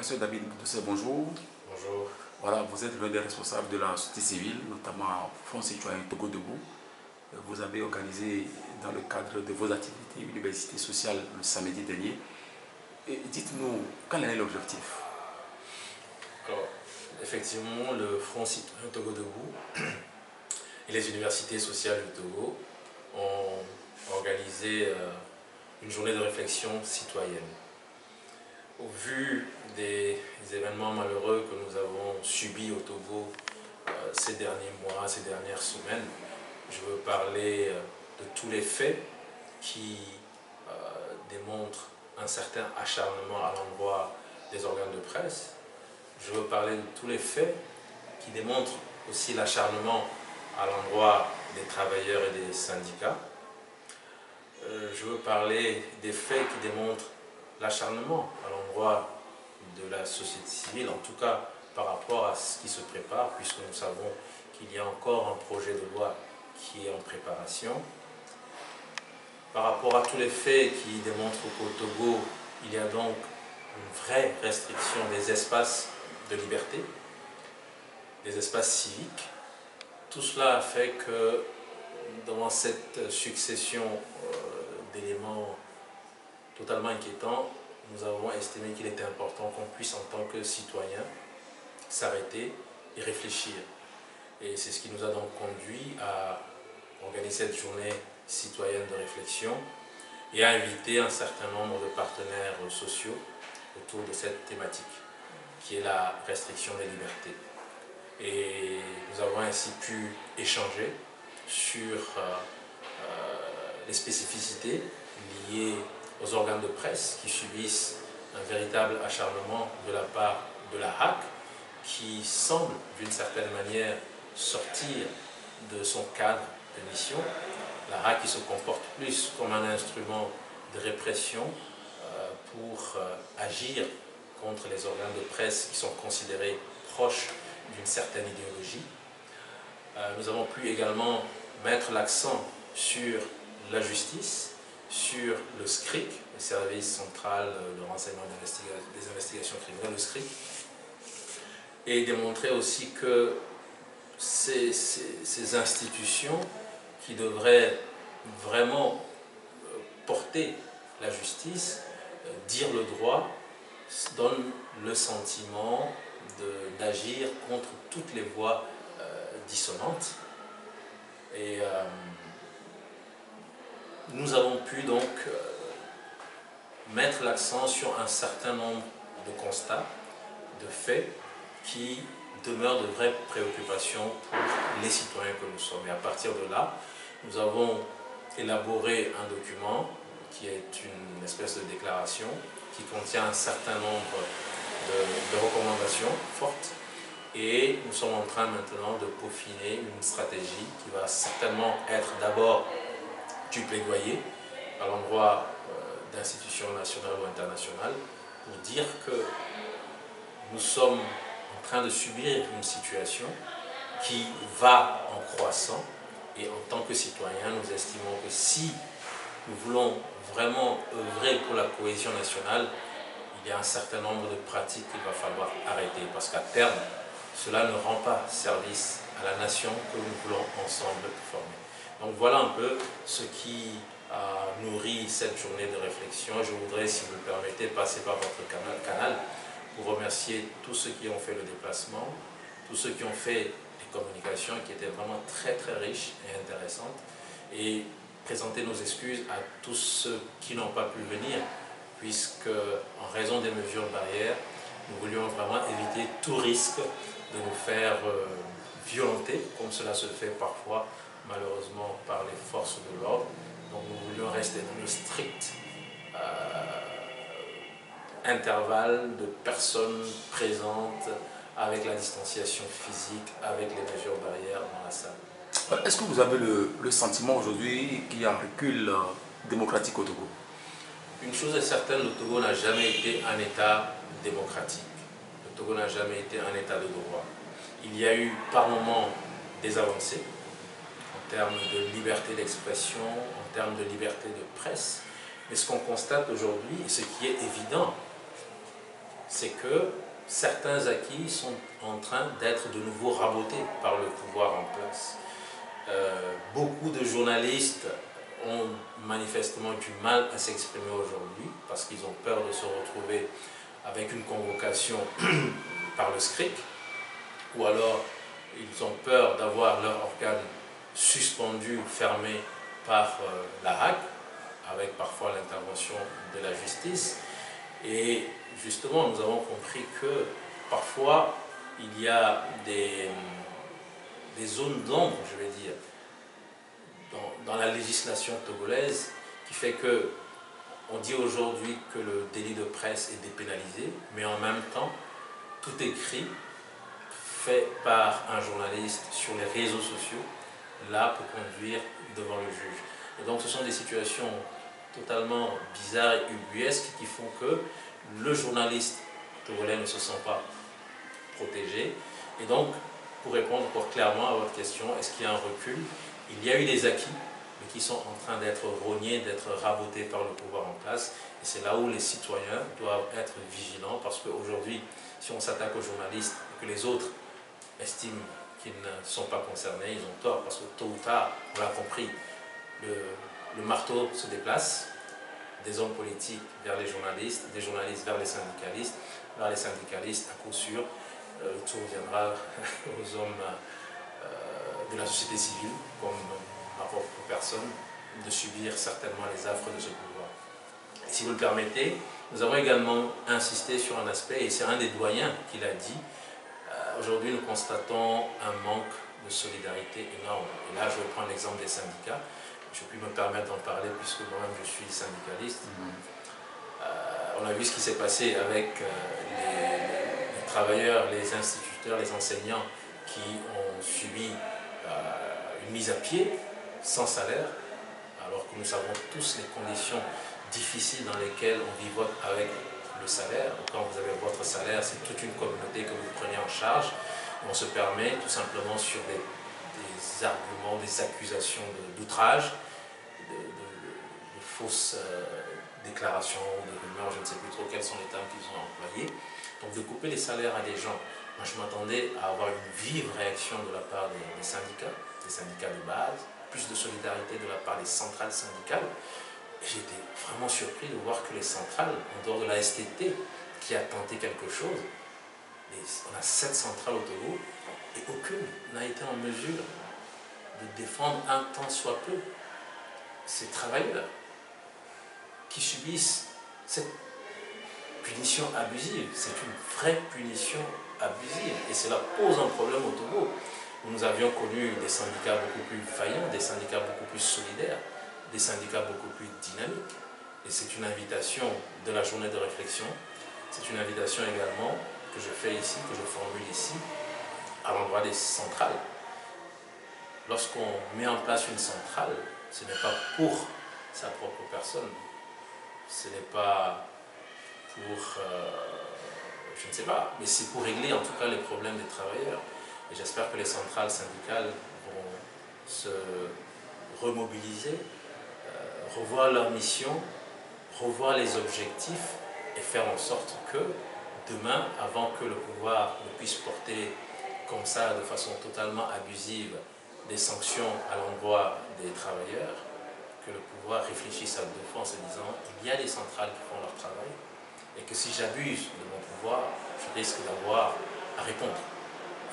Monsieur David Doucet, bonjour. Bonjour. Voilà, vous êtes l'un des responsables de la société civile, notamment Front Citoyen Togo Debout. Vous avez organisé, dans le cadre de vos activités, une université sociale le samedi dernier. Dites-nous, quel est l'objectif? Effectivement, le Front Citoyen Togo Debout et les universités sociales du Togo ont organisé une journée de réflexion citoyenne. Au vu des événements malheureux que nous avons subis au Togo ces derniers mois, ces dernières semaines, je veux parler de tous les faits qui démontrent un certain acharnement à l'endroit des organes de presse. Je veux parler de tous les faits qui démontrent aussi l'acharnement à l'endroit des travailleurs et des syndicats. Je veux parler des faits qui démontrent l'acharnement à l'endroit de la société civile, en tout cas par rapport à ce qui se prépare, puisque nous savons qu'il y a encore un projet de loi qui est en préparation. Par rapport à tous les faits qui démontrent qu'au Togo, il y a donc une vraie restriction des espaces de liberté, des espaces civiques. Tout cela a fait que dans cette succession d'éléments totalement inquiétants, nous avons estimé qu'il était important qu'on puisse en tant que citoyens s'arrêter et réfléchir. Et c'est ce qui nous a donc conduit à organiser cette journée citoyenne de réflexion et à inviter un certain nombre de partenaires sociaux autour de cette thématique, qui est la restriction des libertés. Et nous avons ainsi pu échanger sur les spécificités liées aux organes de presse qui subissent un véritable acharnement de la part de la HAC, qui semble d'une certaine manière sortir de son cadre de mission. La HAC qui se comporte plus comme un instrument de répression pour agir contre les organes de presse qui sont considérés proches d'une certaine idéologie. Nous avons pu également mettre l'accent sur la justice, sur le SCRIC, le service central de renseignement des investigations criminelles, le SCRIC, et démontrer aussi que ces institutions qui devraient vraiment porter la justice, dire le droit, donnent le sentiment d'agir contre toutes les voix dissonantes. Et nous avons pu donc mettre l'accent sur un certain nombre de constats, de faits qui demeurent de vraies préoccupations pour les citoyens que nous sommes. Et à partir de là, nous avons élaboré un document qui est une espèce de déclaration qui contient un certain nombre de recommandations fortes. Et nous sommes en train maintenant de peaufiner une stratégie qui va certainement être d'abord du plaidoyer à l'endroit d'institutions nationales ou internationales pour dire que nous sommes en train de subir une situation qui va en croissant, et en tant que citoyens, nous estimons que si nous voulons vraiment œuvrer pour la cohésion nationale, il y a un certain nombre de pratiques qu'il va falloir arrêter, parce qu'à terme, cela ne rend pas service à la nation que nous voulons ensemble former. Donc voilà un peu ce qui a nourri cette journée de réflexion. Je voudrais, si vous le permettez, passer par votre canal pour remercier tous ceux qui ont fait le déplacement, tous ceux qui ont fait des communications qui étaient vraiment très très riches et intéressantes, et présenter nos excuses à tous ceux qui n'ont pas pu venir, puisque en raison des mesures barrières, nous voulions vraiment éviter tout risque de nous faire violenter, comme cela se fait parfois malheureusement par les forces de l'ordre. Donc nous voulions rester dans le strict intervalle de personnes présentes, avec la distanciation physique, avec les mesures barrières dans la salle. Est-ce que vous avez le sentiment aujourd'hui qu'il y a un recul démocratique au Togo? Une chose est certaine, le Togo n'a jamais été un État démocratique. Le Togo n'a jamais été un État de droit. Il y a eu par moments des avancées en termes de liberté d'expression, en termes de liberté de presse. Mais ce qu'on constate aujourd'hui, et ce qui est évident, c'est que certains acquis sont en train d'être de nouveau rabotés par le pouvoir en place. Beaucoup de journalistes ont manifestement du mal à s'exprimer aujourd'hui parce qu'ils ont peur de se retrouver avec une convocation par le SCRIC, ou alors ils ont peur d'avoir leur organe suspendu, fermé par la HAC, avec parfois l'intervention de la justice. Et justement, nous avons compris que parfois il y a des zones d'ombre, je vais dire, dans la législation togolaise, qui fait que on dit aujourd'hui que le délit de presse est dépénalisé, mais en même temps, tout écrit fait par un journaliste sur les réseaux sociaux, là pour conduire devant le juge. Et donc ce sont des situations totalement bizarres et ubuesques qui font que le journaliste togolais ne se sent pas protégé. Et donc, pour répondre encore clairement à votre question, est-ce qu'il y a un recul? Il y a eu des acquis, mais qui sont en train d'être rognés, d'être rabotés par le pouvoir en place. Et c'est là où les citoyens doivent être vigilants, parce qu'aujourd'hui, si on s'attaque aux journalistes et que les autres estiment qu'ils ne sont pas concernés, ils ont tort, parce que tôt ou tard, on l'a compris, le marteau se déplace, des hommes politiques vers les journalistes, des journalistes vers les syndicalistes à coup sûr, tout reviendra aux hommes de la société civile, comme ma propre personne, de subir certainement les affres de ce pouvoir. Et si vous le permettez, nous avons également insisté sur un aspect, et c'est un des doyens qui l'a dit. Aujourd'hui, nous constatons un manque de solidarité énorme. Et là, je vais prendre l'exemple des syndicats. Je puis me permettre d'en parler puisque moi-même je suis syndicaliste. On a vu ce qui s'est passé avec les travailleurs, les instituteurs, les enseignants qui ont subi une mise à pied sans salaire, alors que nous savons tous les conditions difficiles dans lesquelles on vivote avec le salaire. Quand vous avez votre salaire, c'est toute une communauté que vous prenez en charge. Et on se permet tout simplement sur des arguments, des accusations d'outrage, de fausses déclarations, de rumeurs, je ne sais plus trop quels sont les termes qu'ils ont employés. Donc de couper les salaires à des gens, moi je m'attendais à avoir une vive réaction de la part des syndicats de base, plus de solidarité de la part des centrales syndicales. Et j'étais vraiment surpris de voir que les centrales, en dehors de la STT, qui a tenté quelque chose, on a 7 centrales au Togo, et aucune n'a été en mesure de défendre un tant soit peu ces travailleurs qui subissent cette punition abusive. C'est une vraie punition abusive, et cela pose un problème au Togo, où nous avions connu des syndicats beaucoup plus vaillants, des syndicats beaucoup plus solidaires, des syndicats beaucoup plus dynamiques. Et c'est une invitation de la journée de réflexion, c'est une invitation également que je fais ici, que je formule ici, à l'endroit des centrales. Lorsqu'on met en place une centrale, ce n'est pas pour sa propre personne, ce n'est pas pour, je ne sais pas, mais c'est pour régler en tout cas les problèmes des travailleurs. Et j'espère que les centrales syndicales vont se remobiliser, revoir leur mission, revoir les objectifs et faire en sorte que demain, avant que le pouvoir ne puisse porter comme ça, de façon totalement abusive, des sanctions à l'endroit des travailleurs, que le pouvoir réfléchisse à deux fois en se disant il y a des centrales qui font leur travail et que si j'abuse de mon pouvoir, je risque d'avoir à répondre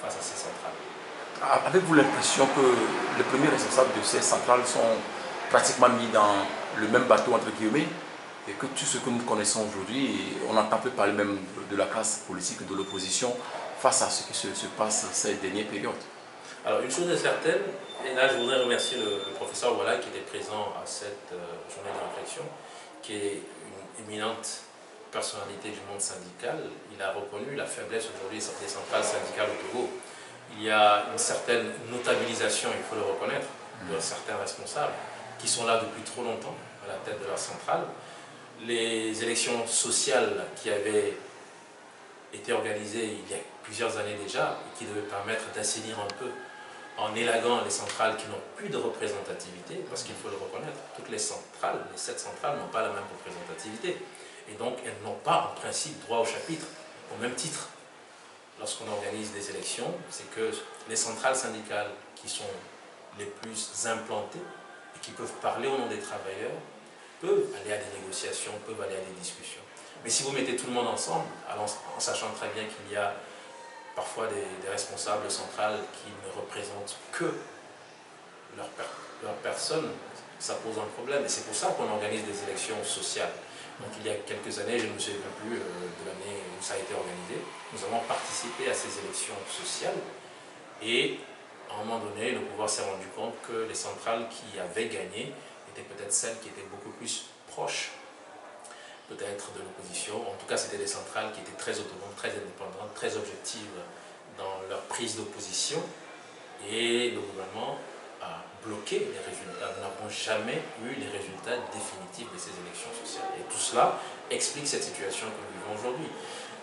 face à ces centrales. Avez-vous l'impression que les premiers responsables de ces centrales sont pratiquement mis dans le même bateau, entre guillemets, et que tout ce que nous connaissons aujourd'hui, on entend peu parler même de la classe politique, de l'opposition, face à ce qui se passe ces dernières périodes? Alors, une chose est certaine, et là je voudrais remercier le professeur Walla qui était présent à cette journée de réflexion, qui est une éminente personnalité du monde syndical. Il a reconnu la faiblesse aujourd'hui des centrales syndicales au Togo. Il y a une certaine notabilisation, il faut le reconnaître, de certains responsables qui sont là depuis trop longtemps à la tête de leur centrale. Les élections sociales qui avaient été organisées il y a plusieurs années déjà et qui devaient permettre d'assainir un peu en élaguant les centrales qui n'ont plus de représentativité, parce qu'il faut le reconnaître, toutes les centrales, les 7 centrales n'ont pas la même représentativité. Et donc, elles n'ont pas en principe droit au chapitre. au même titre, lorsqu'on organise des élections, c'est que les centrales syndicales qui sont les plus implantées et qui peuvent parler au nom des travailleurs, peuvent aller à des négociations, peuvent aller à des discussions. Mais si vous mettez tout le monde ensemble, en sachant très bien qu'il y a parfois des responsables centrales qui ne représentent que leur personne, ça pose un problème. Et c'est pour ça qu'on organise des élections sociales. Donc il y a quelques années, je ne me souviens plus de l'année où ça a été organisé, nous avons participé à ces élections sociales et à un moment donné, le pouvoir s'est rendu compte que les centrales qui avaient gagné étaient peut-être celles qui étaient beaucoup plus proches peut-être de l'opposition. En tout cas, c'était des centrales qui étaient très autonomes, très indépendantes, très objectives dans leur prise d'opposition. Et le gouvernement a bloqué les résultats. Nous n'avons jamais eu les résultats définitifs de ces élections sociales. Et tout cela explique cette situation que nous vivons aujourd'hui.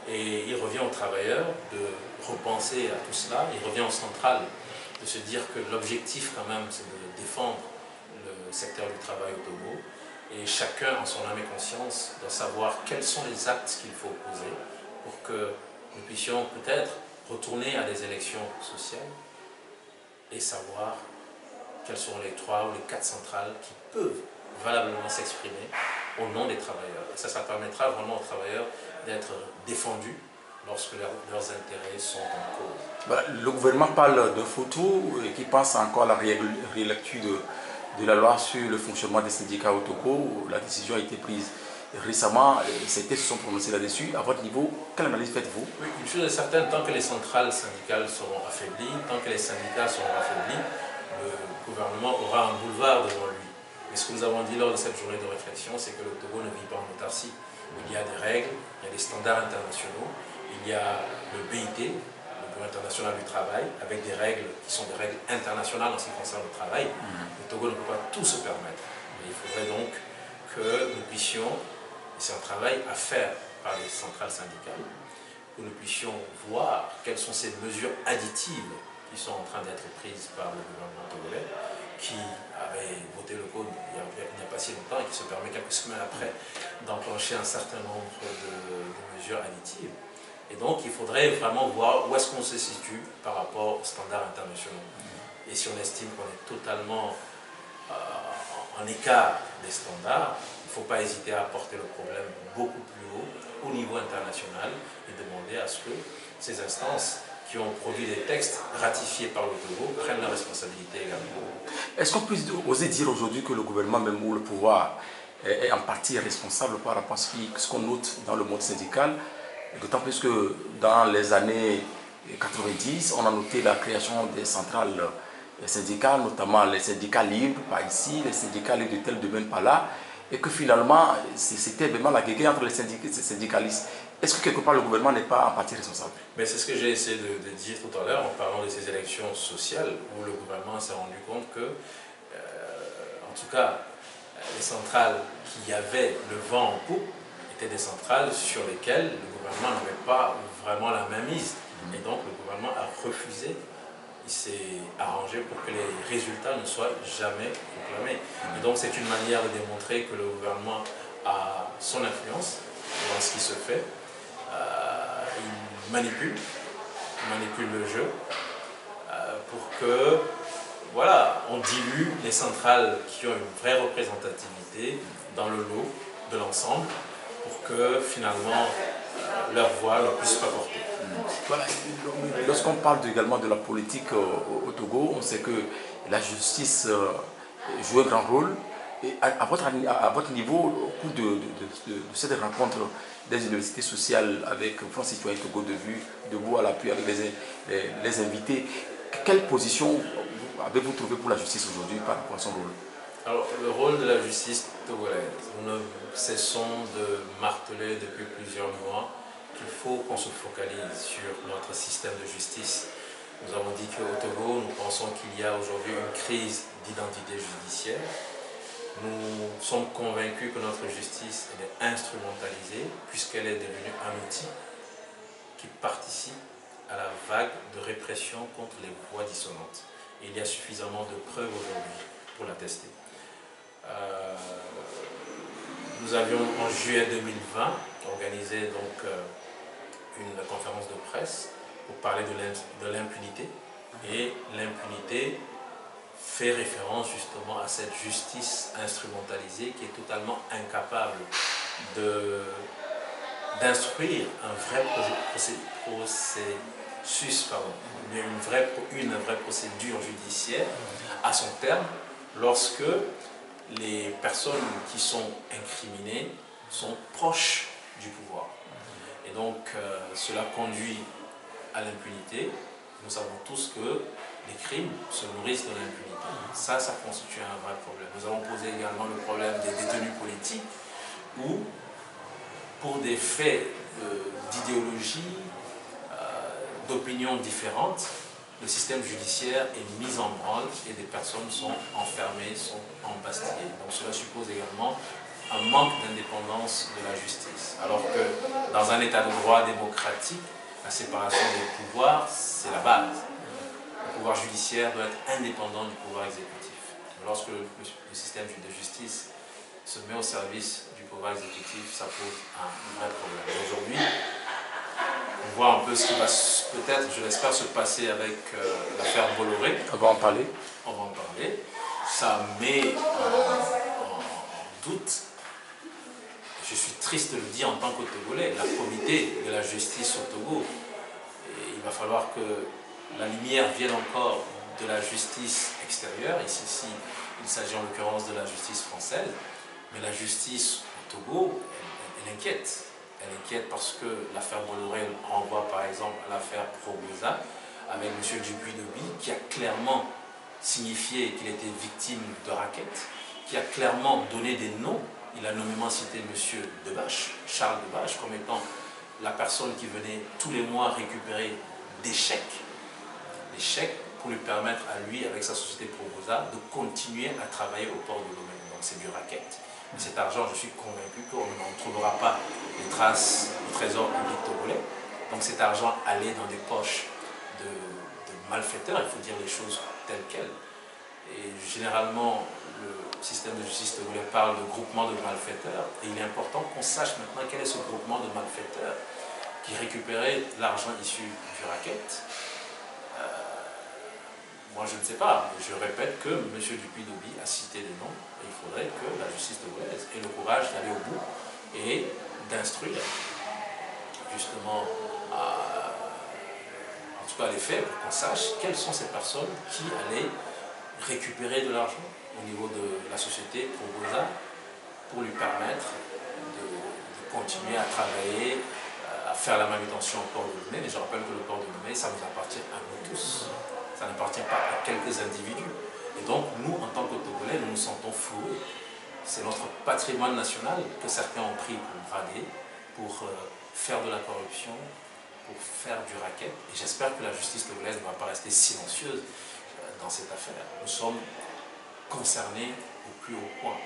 Et il revient aux travailleurs de repenser à tout cela. Il revient aux centrales de se dire que l'objectif quand même, c'est de défendre le secteur du travail au Togo. Et chacun, en son âme et conscience, doit savoir quels sont les actes qu'il faut poser pour que nous puissions peut-être retourner à des élections sociales et savoir quelles sont les 3 ou les 4 centrales qui peuvent valablement s'exprimer au nom des travailleurs. Et ça permettra vraiment aux travailleurs d'être défendus lorsque leurs intérêts sont en cause. Le gouvernement parle de photos et qui pense encore à la rélecture de la loi sur le fonctionnement des syndicats au Togo. La décision a été prise récemment, certains se sont prononcés là-dessus. À votre niveau, quelle analyse faites-vous? Oui, une chose est certaine, tant que les centrales syndicales seront affaiblies, tant que les syndicats seront affaiblis, le gouvernement aura un boulevard devant lui. Mais ce que nous avons dit lors de cette journée de réflexion, c'est que le Togo ne vit pas en autarcie. Il y a des règles, il y a des standards internationaux, il y a le BIT, le Bureau international du travail, avec des règles qui sont des règles internationales en ce qui concerne le travail. Le Togo ne peut pas tout se permettre. Mais il faudrait donc que nous puissions, et c'est un travail à faire par les centrales syndicales, que nous puissions voir quelles sont ces mesures additives qui sont en train d'être prises par le gouvernement togolais, qui avait voté le code il n'y a pas si longtemps et qui se permet quelques semaines après d'enclencher un certain nombre de mesures additives. Et donc il faudrait vraiment voir où est-ce qu'on se situe par rapport aux standards internationaux. Et si on estime qu'on est totalement en écart des standards, il ne faut pas hésiter à porter le problème beaucoup plus haut au niveau international et demander à ce que ces instances qui ont produit des textes ratifiés par le Togo prennent la responsabilité également. Est-ce qu'on peut oser dire aujourd'hui que le gouvernement même ou le pouvoir est en partie responsable par rapport à ce qu'on note dans le monde syndical, d'autant plus que dans les années 90, on a noté la création des centrales syndicales, notamment les syndicats libres par ici, les syndicats libres de tel domaine par là, et que finalement c'était vraiment la guéguerre entre les syndicalistes. Est-ce que quelque part le gouvernement n'est pas en partie responsable? Mais c'est ce que j'ai essayé de dire tout à l'heure en parlant de ces élections sociales où le gouvernement s'est rendu compte que, en tout cas, les centrales qui avaient le vent en poupe étaient des centrales sur lesquelles le gouvernement n'avait pas vraiment la main mise. Et donc le gouvernement a refusé, il s'est arrangé pour que les résultats ne soient jamais proclamés. Et donc c'est une manière de démontrer que le gouvernement a son influence dans ce qui se fait. Il manipule le jeu pour que, voilà, on dilue les centrales qui ont une vraie représentativité dans le lot de l'ensemble pour que finalement leur voix ne puisse pas porter. Voilà. Lorsqu'on parle également de la politique au Togo, on sait que la justice joue un grand rôle. Et à votre niveau, au cours de cette rencontre des universités sociales avec Front Citoyen Togo debout à l'appui avec les invités, quelle position avez-vous trouvé pour la justice aujourd'hui par rapport à son rôle? Alors, le rôle de la justice togolaise, nous ne cessons de marteler depuis plusieurs mois qu'il faut qu'on se focalise sur notre système de justice. Nous avons dit qu'au Togo, nous pensons qu'il y a aujourd'hui une crise d'identité judiciaire. Nous sommes convaincus que notre justice elle est instrumentalisée puisqu'elle est devenue un outil qui participe à la vague de répression contre les voix dissonantes. Et il y a suffisamment de preuves aujourd'hui pour l'attester. Nous avions en juillet 2020 organisé donc une conférence de presse pour parler de l'impunité. Et l'impunité fait référence justement à cette justice instrumentalisée qui est totalement incapable d'instruire un vrai processus, une vraie procédure judiciaire à son terme lorsque les personnes qui sont incriminées sont proches du pouvoir. Et donc cela conduit à l'impunité. Nous savons tous que les crimes se nourrissent de l'impunité. Ça constitue un vrai problème. Nous avons posé également le problème des détenus politiques où, pour des faits d'idéologie, d'opinions différentes, le système judiciaire est mis en branle et des personnes sont enfermées, sont embastillées. Donc cela suppose également un manque d'indépendance de la justice. Alors que dans un état de droit démocratique, la séparation des pouvoirs, c'est la base. Le pouvoir judiciaire doit être indépendant du pouvoir exécutif. Lorsque le système de justice se met au service du pouvoir exécutif, ça pose un vrai problème. Aujourd'hui, on voit un peu ce qui va peut-être, je l'espère, se passer avec l'affaire Bolloré. On va en parler. On va en parler. Ça met en doute, je suis triste de le dire en tant que Togolais, la probité de la justice au Togo. Et il va falloir que la lumière vienne encore de la justice extérieure. Ici, il s'agit en l'occurrence de la justice française. Mais la justice au Togo, elle inquiète. Elle inquiète parce que l'affaire Bolloré renvoie par exemple à l'affaire Probosa avec M. Dupuy-Doby qui a clairement signifié qu'il était victime de raquettes, qui a clairement donné des noms. Il a nommément cité M. Debache, Charles Debache, comme étant la personne qui venait tous les mois récupérer des chèques pour lui permettre à lui, avec sa société Probosa, de continuer à travailler au port de Lomé. Donc c'est du racket. Mais cet argent, je suis convaincu qu'on n'en trouvera pas les traces du trésor public togolais. Donc cet argent allait dans des poches de malfaiteurs, il faut dire les choses telles quelles. Et généralement, le système de justice togolais parle de groupement de malfaiteurs. Et il est important qu'on sache maintenant quel est ce groupement de malfaiteurs qui récupérait l'argent issu du racket. Moi, je ne sais pas, mais je répète que M. Dupuy-Doby a cité des noms et il faudrait que la justice togolaise ait le courage d'aller au bout et d'instruire justement, en tout cas les faits, pour qu'on sache quelles sont ces personnes qui allaient récupérer de l'argent au niveau de la société Probosa pour lui permettre de continuer à travailler, à faire la manutention au port de Lomé. Mais je rappelle que le port de Lomé, ça nous appartient à nous tous. Ça n'appartient pas à quelques individus. Et donc, nous, en tant que Togolais, nous nous sentons floués. C'est notre patrimoine national que certains ont pris pour brader, pour faire de la corruption, pour faire du racket. Et j'espère que la justice togolaise ne va pas rester silencieuse dans cette affaire. Nous sommes concernés au plus haut point.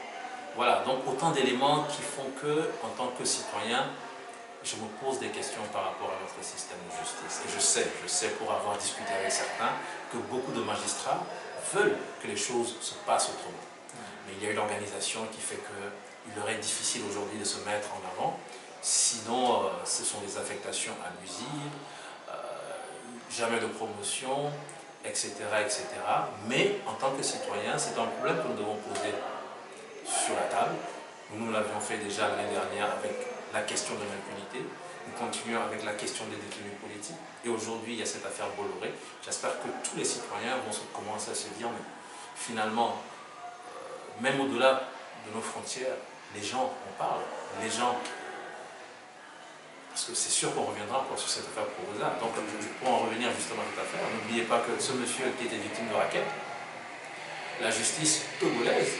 Voilà, donc autant d'éléments qui font que, en tant que citoyen, je me pose des questions par rapport à notre système de justice. Et je sais pour avoir discuté avec certains, que beaucoup de magistrats veulent que les choses se passent autrement. Mais il y a une organisation qui fait qu'il leur est difficile aujourd'hui de se mettre en avant. Sinon, ce sont des affectations abusives, jamais de promotion, etc., etc. Mais en tant que citoyen, c'est un problème que nous devons poser sur la table. Nous l'avions fait déjà l'année dernière avec la question de l'impunité. Nous continuons avec la question des détenus politiques. Et aujourd'hui, il y a cette affaire Bolloré. J'espère que tous les citoyens vont commencer à se dire, mais finalement, même au-delà de nos frontières, les gens en parlent. Les gens... Parce que c'est sûr qu'on reviendra encore sur cette affaire Probosa. Donc, pour en revenir justement à cette affaire, n'oubliez pas que ce monsieur qui était victime de racket, la justice togolaise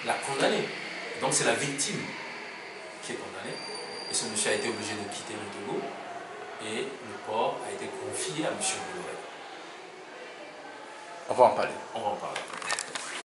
l'a condamné. Donc, c'est la victime qui est condamnée. Et ce monsieur a été obligé de quitter le Togo et le port a été confié à M. Bolloré. On va en parler. On va en parler.